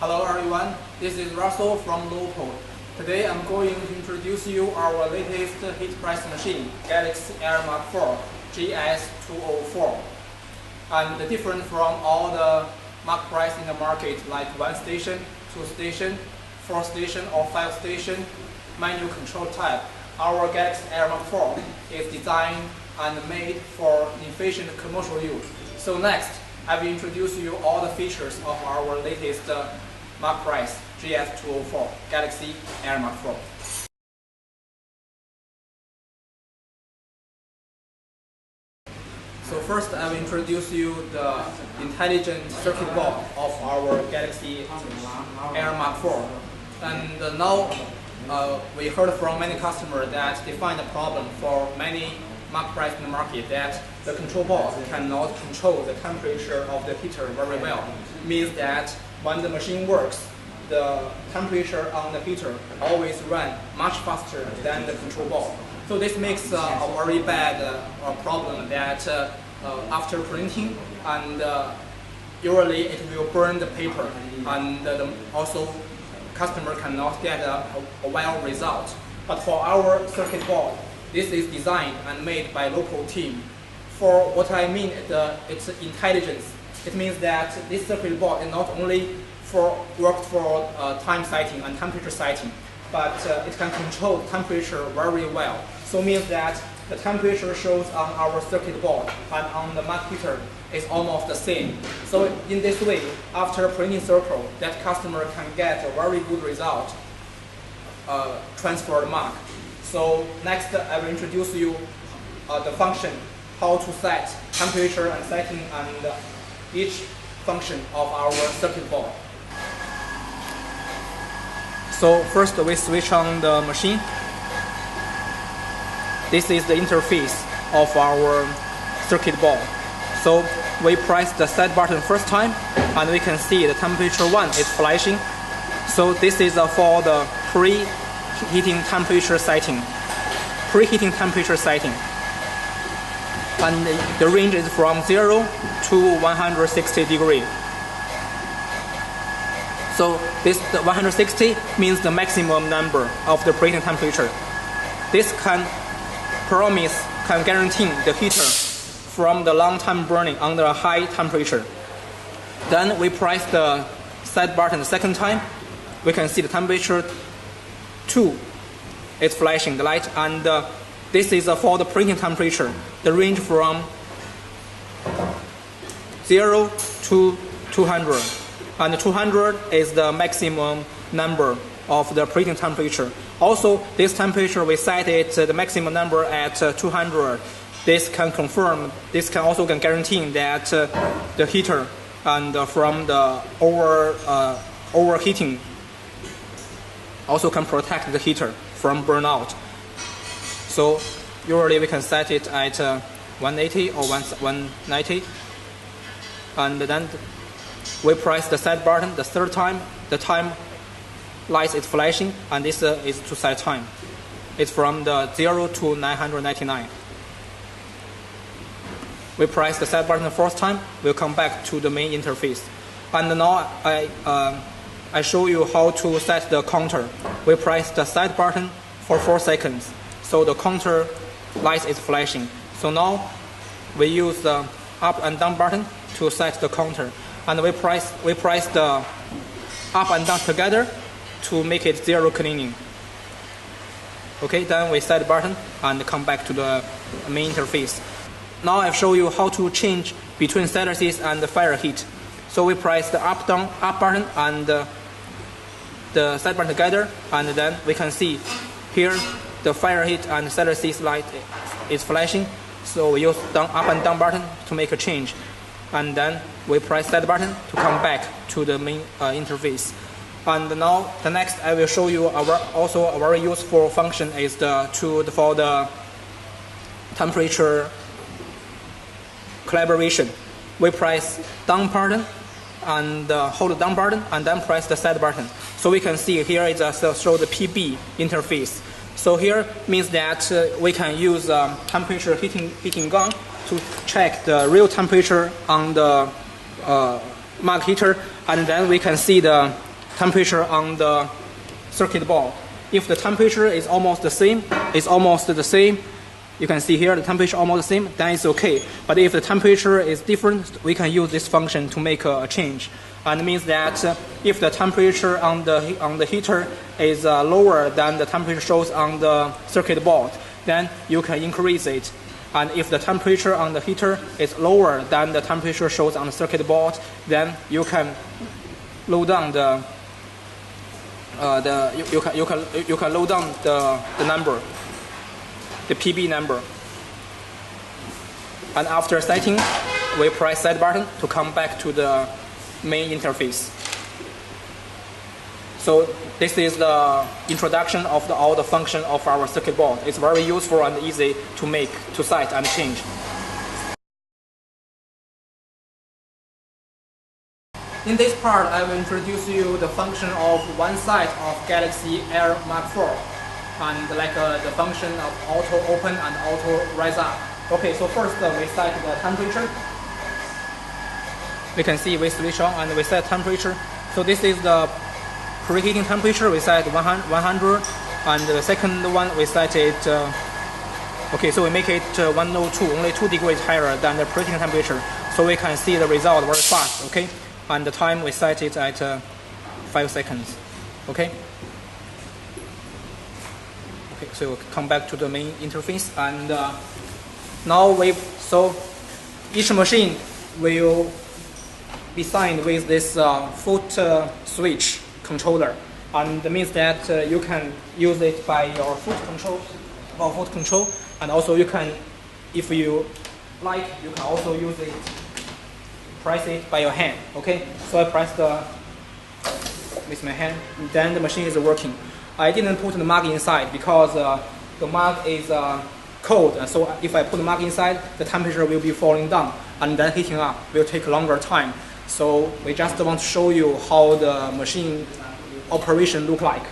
Hello everyone, this is Russell from Lopo. Today I'm going to introduce you our latest heat press machine, Galaxy Air Mug4 GS204. And different from all the mug press in the market like 1 station, 2 station, 4 station or 5 station manual control type, our Galaxy Air Mug4 is designed and made for efficient commercial use. So next, I will introduce you all the features of our latest mug press GS204 Galaxy Air Mug4. So first, I will introduce you the intelligent circuit board of our Galaxy Air Mug4. And now we heard from many customers that they find a problem for many mug press in the market that the control board cannot control the temperature of the heater very well. Means that when the machine works, the temperature on the heater always run much faster than the control board. So this makes a very bad problem that after printing and usually it will burn the paper, and also customer cannot get a well result. But for our circuit board, this is designed and made by local team. For what I mean, it's intelligence. It means that this circuit board is not only worked for time setting and temperature setting, but it can control temperature very well. So it means that the temperature shows on our circuit board and on the mug heater is almost the same. So in this way, after printing circle, that customer can get a very good result transfer the mug. So next, I will introduce you the function, how to set temperature and setting and each function of our circuit board. So first we switch on the machine. This is the interface of our circuit board. So we press the set button first time and we can see the temperature 1 is flashing. So this is for the preheating temperature setting. And the range is from 0 to 160 degrees. So this 160 means the maximum number of the preheating temperature. This can guarantee the heater from the long time burning under a high temperature. Then we press the set button the second time. We can see the temperature 2 is flashing the light, and this is for the preheating temperature. The range from 0 to 200. And 200 is the maximum number of the preheating temperature. Also, this temperature we set it the maximum number at 200. This can also guarantee that the heater and from the overheating also can protect the heater from burnout. So usually we can set it at 180 or 190, and then we press the set button the third time. The time light is flashing, and this is to set time. It's from the 0 to 999. We press the set button the fourth time. We'll come back to the main interface. And now I show you how to set the counter. We press the set button for 4 seconds. So the counter light is flashing. So now we use the up and down button to set the counter. And we press the up and down together to make it 0 cleaning. Okay, then we set the button and come back to the main interface. Now I've shown you how to change between catalysis and the fire heat. So we press the up button and the set button together, and then we can see here the fire heat and catalysis light is flashing. So we use up and down button to make a change, and then we press that button to come back to the main interface. And now the next I will show you also a very useful function is for the temperature calibration. We press down button and hold the down button and then press the set button. So we can see here it show the PB interface. So here means that we can use temperature heating gun to check the real temperature on the mug heater, and then we can see the temperature on the circuit board. If the temperature is almost the same, you can see here the temperature almost the same, then it's okay. But if the temperature is different, we can use this function to make a change. And it means that if the temperature on the heater is lower than the temperature shows on the circuit board, then you can increase it. And if the temperature on the heater is lower than the temperature shows on the circuit board, then you can low down the number, the PB number. And after setting, we press set button to come back to the main interface. So this is the introduction of all the function of our circuit board. It's very useful and easy to set and change. In this part, I will introduce you the function of one side of Galaxy Air Mug4, and the function of auto open and auto rise up. Okay, so first we set the temperature. We can see we switch on and we set temperature. So this is the preheating temperature. We set 100, and the second one we set it. Okay, so we make it 102, only 2 degrees higher than the preheating temperature. So we can see the result very fast. Okay, and the time we set it at 5 seconds. Okay. Okay, so we'll come back to the main interface, and now so each machine will be signed with this foot switch controller, and that means that you can use it by your foot control, and also you can, if you like, you can also use it, press it by your hand. Okay, so I press with my hand, then the machine is working. I didn't put the mug inside because the mug is cold, and so if I put the mug inside, the temperature will be falling down, and then heating up will take a longer time. So we just want to show you how the machine operation look like.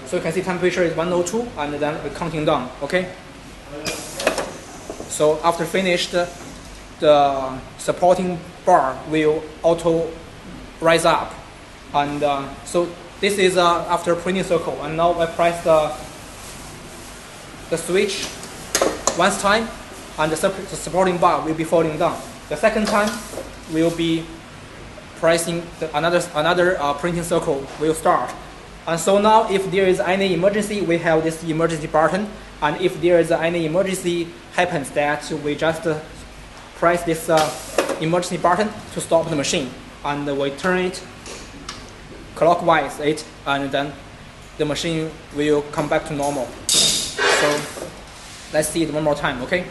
So you can see temperature is 102, and then we're counting down. Okay. So after finished, the supporting bar will auto rise up, and so this is after printing circle. And now I press the switch once time, and the supporting bar will be falling down. The second time will be pressing another printing circle will start. And so now if there is any emergency, we have this emergency button, and if there is any emergency happens, that we just press this emergency button to stop the machine, and we turn it clockwise and then the machine will come back to normal. So let's see it one more time. Okay.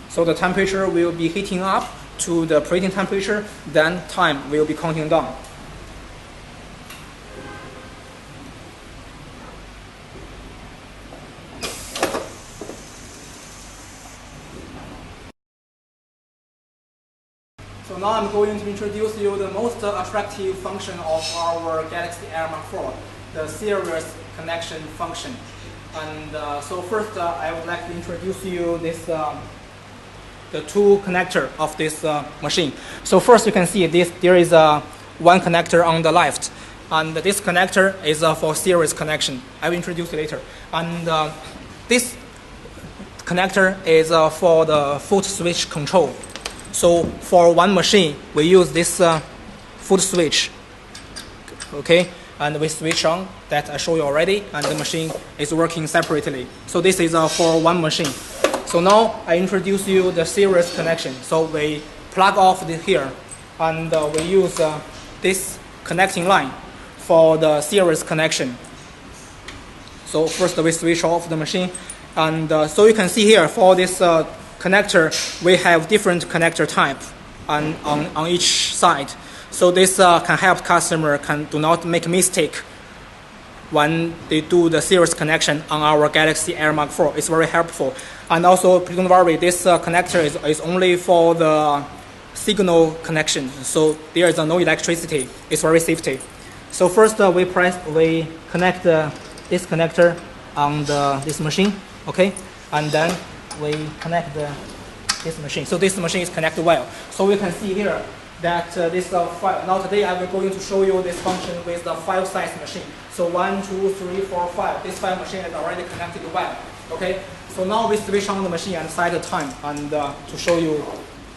So the temperature will be heating up to the preheating temperature, then time will be counting down. So now I'm going to introduce you the most attractive function of our Galaxy Air Mug4, the series connection function. And so first I would like to introduce you this the two connector of this machine. So first you can see there is one connector on the left, and this connector is for series connection. I will introduce it later. And this connector is for the foot switch control. So for one machine, we use this foot switch, okay, and we switch on, that I show you already, and the machine is working separately. So this is for one machine. So now I introduce you the series connection. So we plug off here, and we use this connecting line for the series connection. So first we switch off the machine, and so you can see here for this connector, we have different connector type on each side. So this can help customer do not make mistake when they do the series connection on our Galaxy Air Mug4. It's very helpful. And also, please don't worry, this connector is only for the signal connection. So there is no electricity. It's very safety. So first we connect this connector on this machine, okay, and then we connect this machine. So this machine is connected well. So we can see here that this file. Now today I will going to show you this function with the file size machine. So 1, 2, 3, 4, 5. This file machine is already connected to web. Okay. So now we switch on the machine and set the time and to show you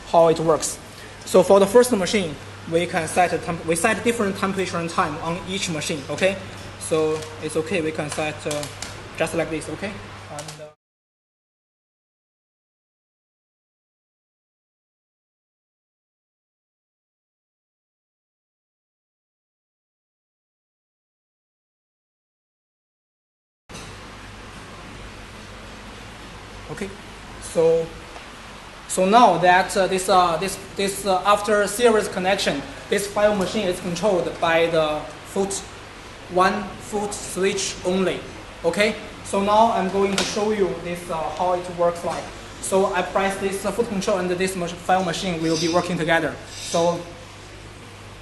how it works. So for the first machine, we can set different temperature and time on each machine. Okay. So it's okay. We can set just like this. Okay. And, okay, so now that after series connection, this file machine is controlled by the one foot switch only. Okay, so now I'm going to show you this how it works like. So I press this foot control and this file machine will be working together. So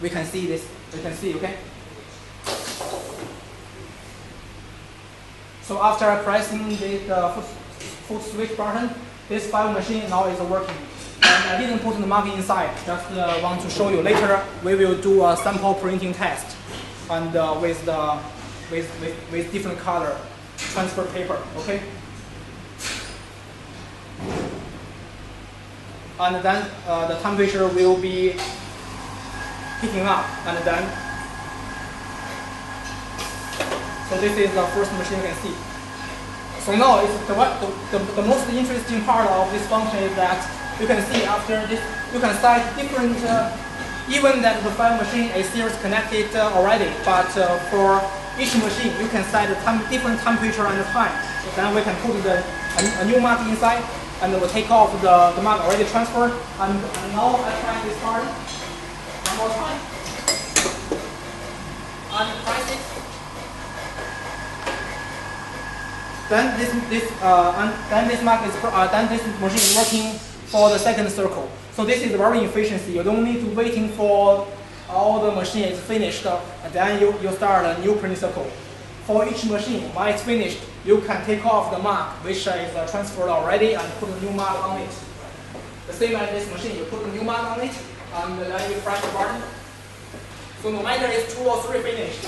we can see this. We can see. Okay. So after pressing the foot switch button, this file machine now is working. And I didn't put the mug inside, just want to show you. Later we will do a sample printing test and with different color transfer paper. Okay. And then the temperature will be picking up, and then so this is the first machine you can see. So now it's the most interesting part of this function is that you can see after this you can set different even that the file machine is series connected already, but for each machine you can set different temperature and time. So then we can put a new mug inside and we'll take off the mug already transferred. And now I try this part one more time and press it. Then this machine is working for the second circle. So this is very efficiency. You don't need to waiting for all the machine is finished, and then you start a new printing circle. For each machine, when it's finished, you can take off the mark which is transferred already and put a new mark on it. The same as this machine, you put a new mark on it and then you press the button. So no matter it's 2 or 3 finished,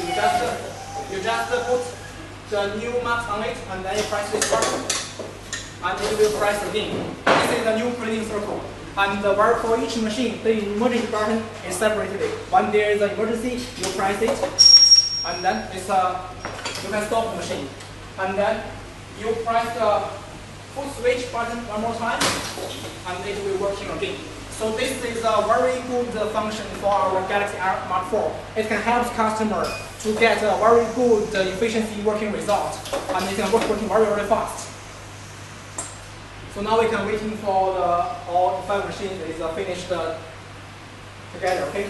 you just put the new marks on it and then you press this button and it will press again. This is a new printing circle. And for each machine, the emergency button is separated. When there is an emergency, you press it and then you can stop the machine. And then you press the foot switch button one more time and it will working again. So this is a very good function for our Galaxy Air Mug4. It can help customers to get a very good efficiency working result, and it can working very, very fast. So now we can waiting for all the 5 machines is finished together. Okay.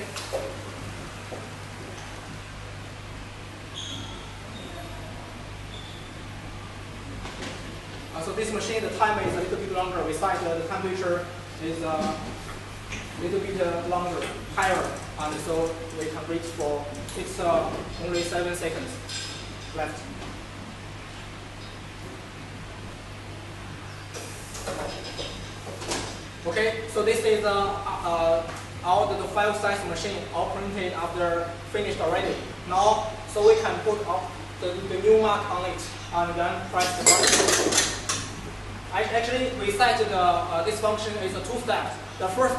So this machine, the timer is a little bit longer. Besides, the temperature is a little bit longer, higher, and so we can reach for it's only 7 seconds left. Okay, so this is all the file size machine all printed after finished already. Now, so we can put the new mark on it and then press the button. Actually, we set this function is 2 steps. The first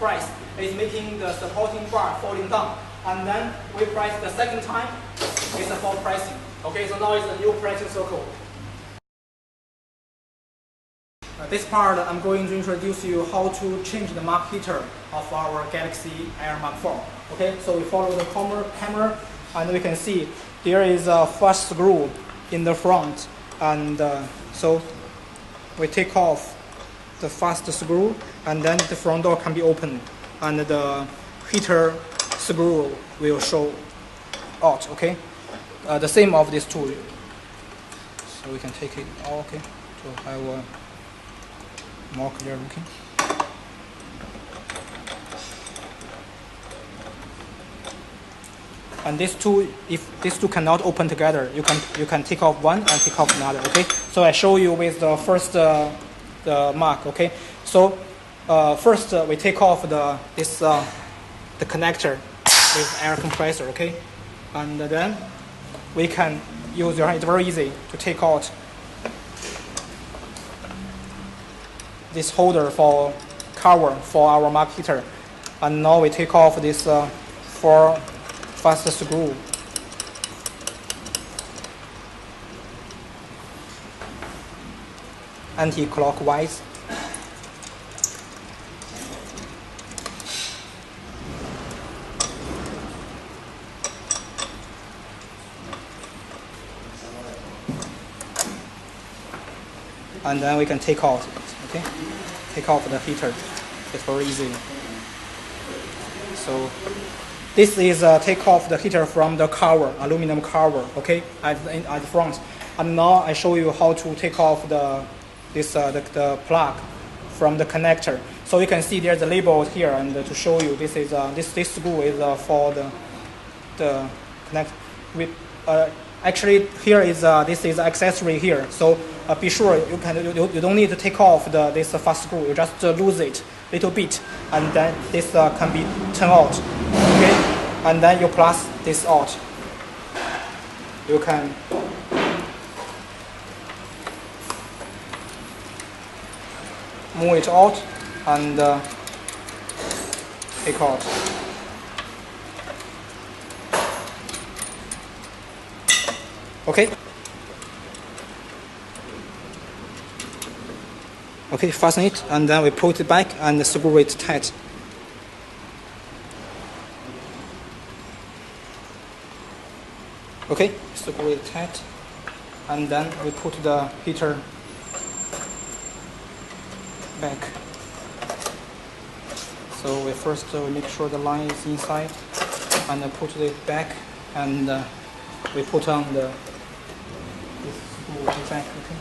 press is making the supporting bar falling down, and then we press the second time is for pressing. Okay, so now it's a new pressing circle. This part I'm going to introduce you how to change the mark heater of our Galaxy Air Mug4. Okay, so we follow the camera and we can see there is a fast screw in the front, and so we take off the fast screw and then the front door can be opened and the heater screw will show out. Okay, the same of this tool, so we can take it all. Okay, to have a more clear looking. And these two, if these two cannot open together, you can take off one and take off another. Okay, so I show you with the first the mark. Okay, so first we take off the connector with air compressor, okay, and then we can use your hand. It's very easy to take out this holder for cover for our mug heater, and now we take off this 4 fast screw. Anti-clockwise. And then we can take out it, okay? Take off the heater. It's very easy. So this is take off the heater from the cover, aluminum cover, okay, at the front. And now I show you how to take off the plug from the connector. So you can see there's a label here, and to show you this is this screw is for the connect with. Actually, here is this is accessory here. So be sure you don't need to take off this fast screw. You just lose it a little bit, and then this can be turned out. Okay, and then you plus this out. You can move it out and take out. Okay. Okay, fasten it, and then we put it back and screw it tight. Okay, screw it tight, and then we put the heater back. So we first make sure the line is inside, and put it back, and we put on this screw back. Okay.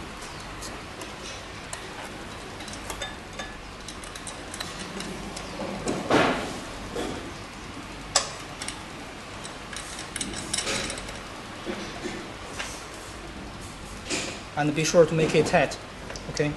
And be sure to make it tight, okay?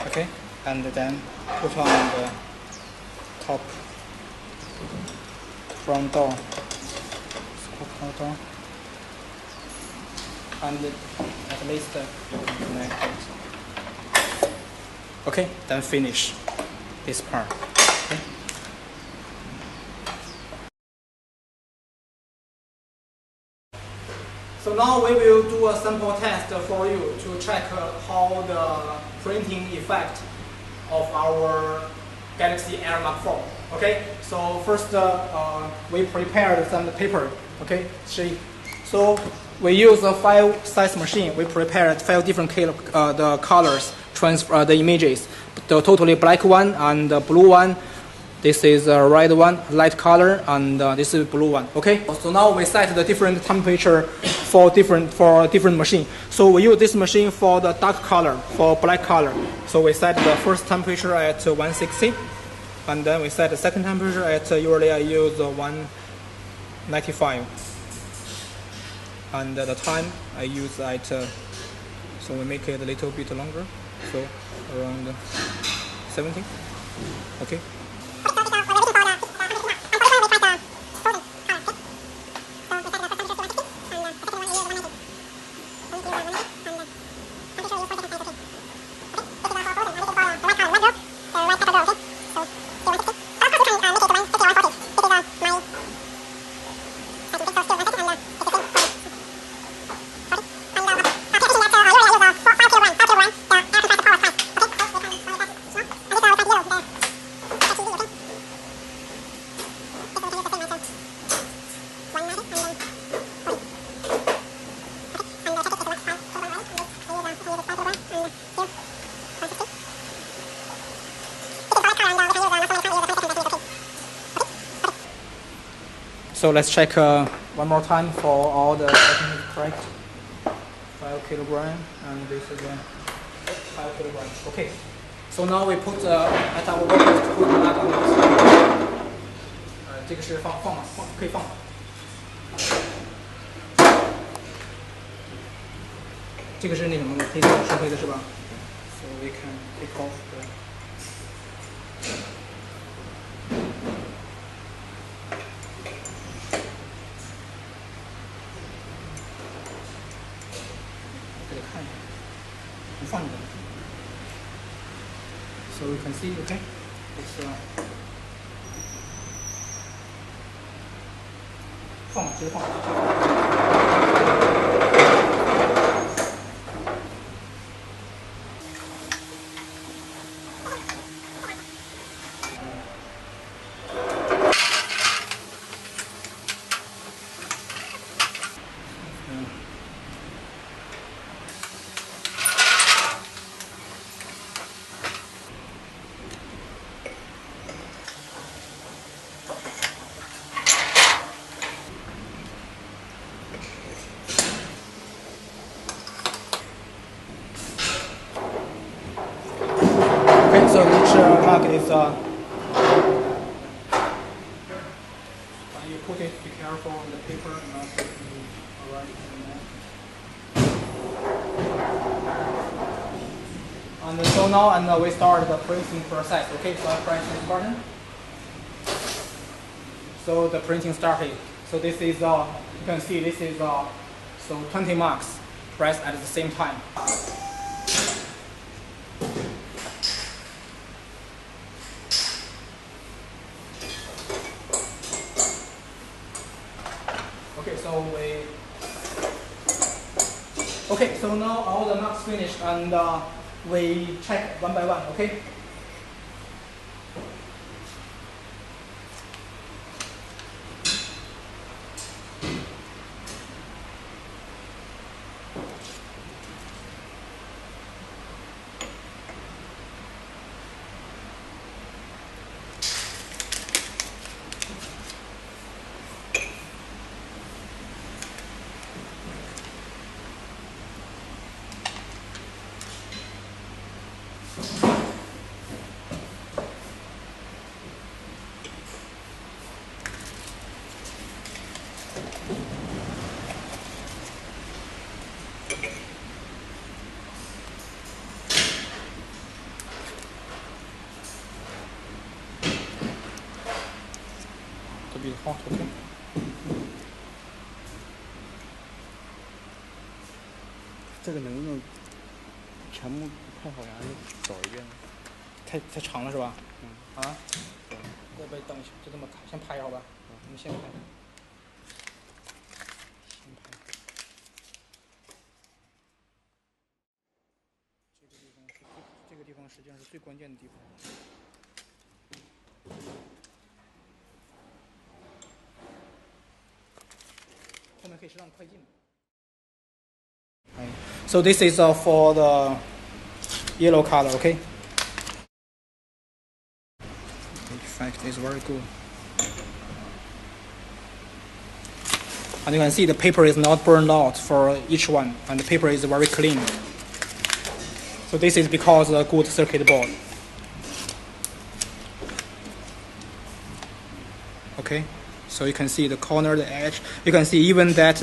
Okay, and then put on the top front door, and at least you can connect it. Okay, then finish this part. Okay. So now we will do a sample test for you to check how the printing effect of our Galaxy Air Mug4. Okay, so first we prepared some paper. Okay, so we use a 5-size machine. We prepared 5 different the colors, transfer the images. The totally black one and the blue one. This is a red one, light color, and this is blue one. Okay. So now we set the different temperature for different machine. So we use this machine for the dark color, for black color. So we set the first temperature at 160, and then we set the second temperature at usually I use 195, and the time I use at so we make it a little bit longer, so around 70. Okay. So let's check one more time for all the everything is correct. 5 kilogram, and this is 5 kilograms. Okay. So now we put at our workers to put the nut on this. 这个是放可以放。这个是那什么的，黑色是黑的是吧 ？So we can take off the. So we can see, okay, it's 放，直接放。So each mug is when you put it, be careful on the paper, not alright. And so now, and we start the printing process. Okay, so I press this button. So the printing started. So this is you can see this is so 20 marks pressed at the same time. Okay, so now all the marks finished, and we check one by one, okay? To be hot, okay? 这个能不能全部拍好，然后走一遍？太长了是吧？嗯。啊？要不等一下，就这么先拍好吧？我们先拍。先拍。这个地方实际上是最关键的地方。后面可以适当快进。So this is for the yellow color, okay? The effect is very good. And you can see the paper is not burned out for each one, and the paper is very clean. So this is because of the good circuit board. Okay, so you can see the corner, the edge. You can see even that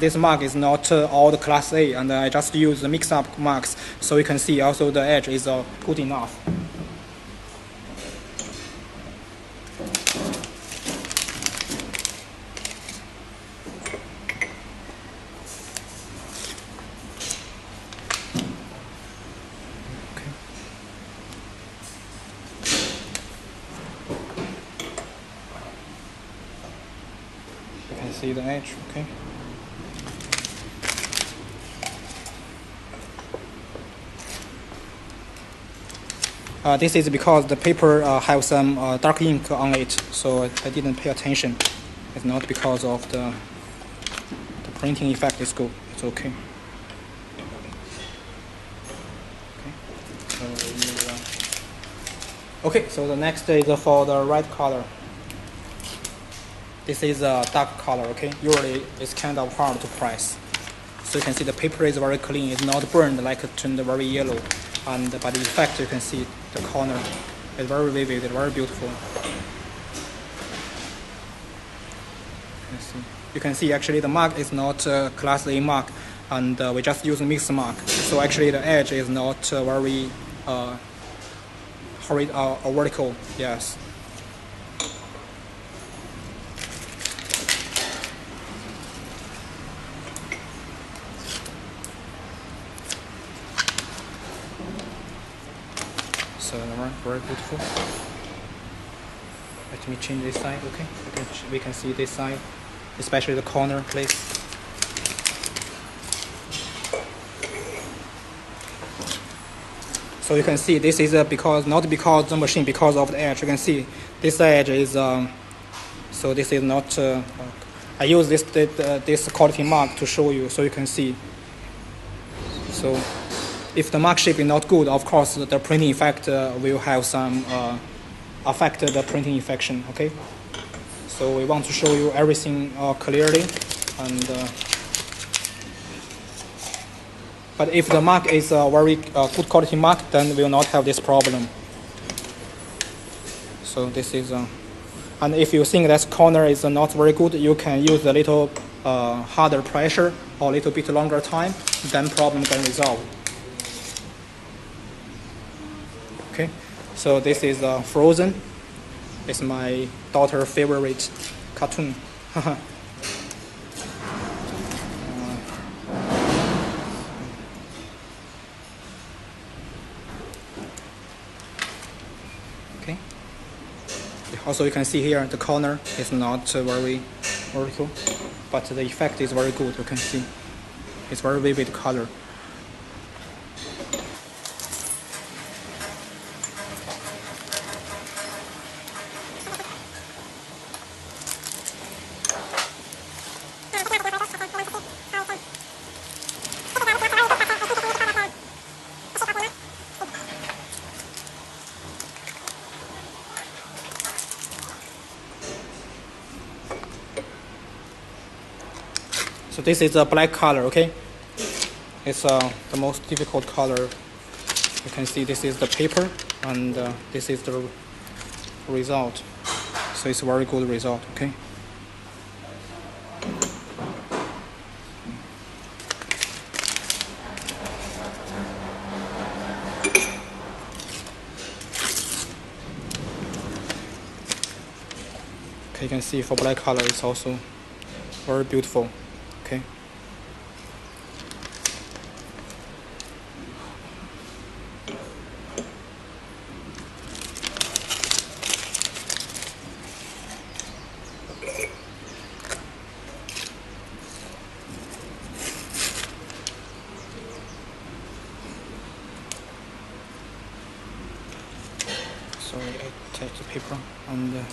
this mark is not all the class A, and I just use the mix-up marks, so you can see also the edge is good enough. See the edge, okay? This is because the paper have some dark ink on it, so I didn't pay attention. It's not because of the printing effect is good. It's okay. Okay, so the next is for the red color. This is a dark color, okay? Usually it's kind of hard to press. So you can see the paper is very clean. It's not burned like it turned very yellow. And by the effect, you can see the corner is very vivid, very beautiful. You can see actually the mark is not Class A mark, and we just use mixed mark. So actually the edge is not very vertical. Yes. So very beautiful. Let me change this side, okay? We can see this side, especially the corner place. So you can see this is not because the machine, because of the edge. You can see this edge is so this is not. I use this quality mark to show you, so you can see. So if the mark shape is not good, of course the printing effect will have some affect the printing infection. Okay. So we want to show you everything clearly, and but if the mark is a very good quality mark, then we will not have this problem. So this is, and if you think that corner is not very good, you can use a little harder pressure or a little bit longer time, then problem can resolve. Okay, so this is Frozen. It's my daughter's favorite cartoon. Okay. Also, you can see here the corner is not very vertical, but the effect is very good. You can see it's very vivid color. So this is a black color, okay? It's the most difficult color. You can see this is the paper, and this is the result. So it's a very good result, okay? Okay, you can see for black color, it's also very beautiful. Okay. Sorry, I touched the paper and.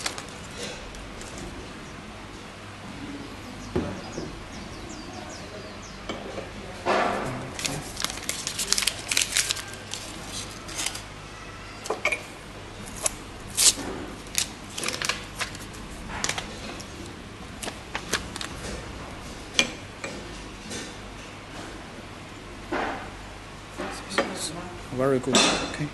Very good. Okay.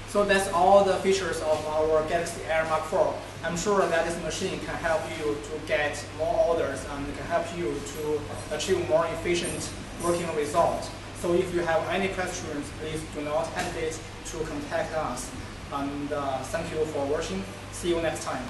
So that's all the features of our Galaxy Air Mug4. I'm sure that this machine can help you to get more orders and can help you to achieve more efficient working result. So if you have any questions, please do not hesitate to contact us. And thank you for watching. See you next time.